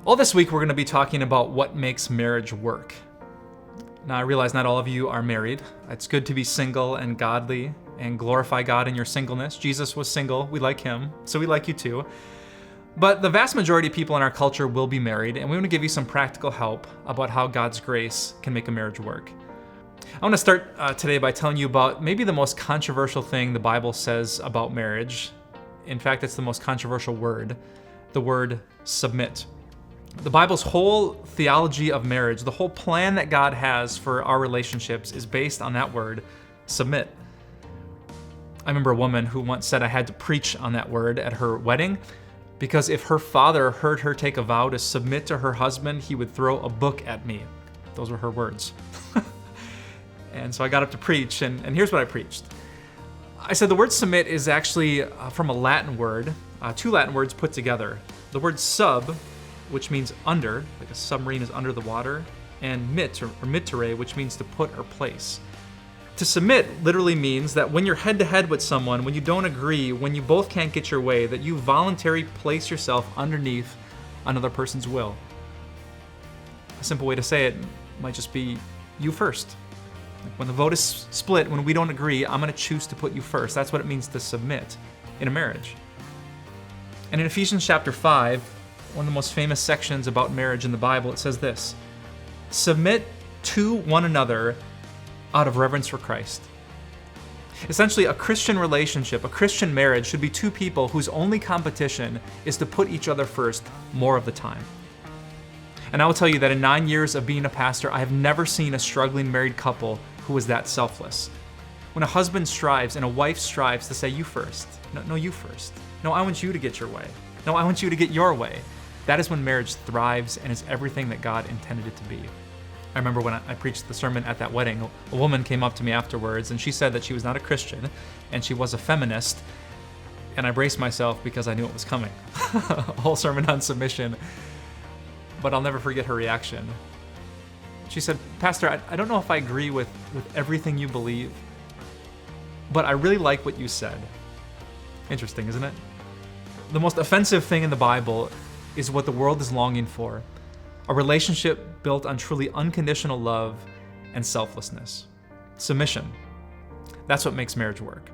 Well, this week we're going to be talking about what makes marriage work. Now, I realize not all of you are married. It's good to be single and godly and glorify God in your singleness. Jesus was single. We like him, so we like you too. But the vast majority of people in our culture will be married, and we want to give you some practical help about how God's grace can make a marriage work. I want to start today by telling you about maybe the most controversial thing the Bible says about marriage. In fact, it's the most controversial word, the word submit. The Bible's whole theology of marriage, the whole plan that God has for our relationships is based on that word, submit. I remember a woman who once said I had to preach on that word at her wedding because if her father heard her take a vow to submit to her husband, he would throw a book at me. Those were her words. And so I got up to preach, and here's what I preached. I said the word submit is actually from a Latin word, two Latin words put together. The word sub, which means under, like a submarine is under the water, and mit, or mittere, which means to put or place. To submit literally means that when you're head-to-head with someone, when you don't agree, when you both can't get your way, that you voluntarily place yourself underneath another person's will. A simple way to say it might just be you first. When the vote is split, when we don't agree, I'm going to choose to put you first. That's what it means to submit in a marriage. And in Ephesians chapter 5, one of the most famous sections about marriage in the Bible, it says this: submit to one another out of reverence for Christ. Essentially, a Christian relationship, a Christian marriage should be two people whose only competition is to put each other first more of the time. And I will tell you that in 9 years of being a pastor, I have never seen a struggling married couple who is that selfless. When a husband strives and a wife strives to say, you first. No, you first. No, I want you to get your way. No, I want you to get your way. That is when marriage thrives and is everything that God intended it to be. I remember when I preached the sermon at that wedding, a woman came up to me afterwards and she said that she was not a Christian and she was a feminist. And I braced myself because I knew it was coming. A whole sermon on submission. But I'll never forget her reaction. She said, Pastor, I don't know if I agree with everything you believe, but I really like what you said. Interesting, isn't it? The most offensive thing in the Bible is what the world is longing for, a relationship built on truly unconditional love and selflessness. Submission. That's what makes marriage work.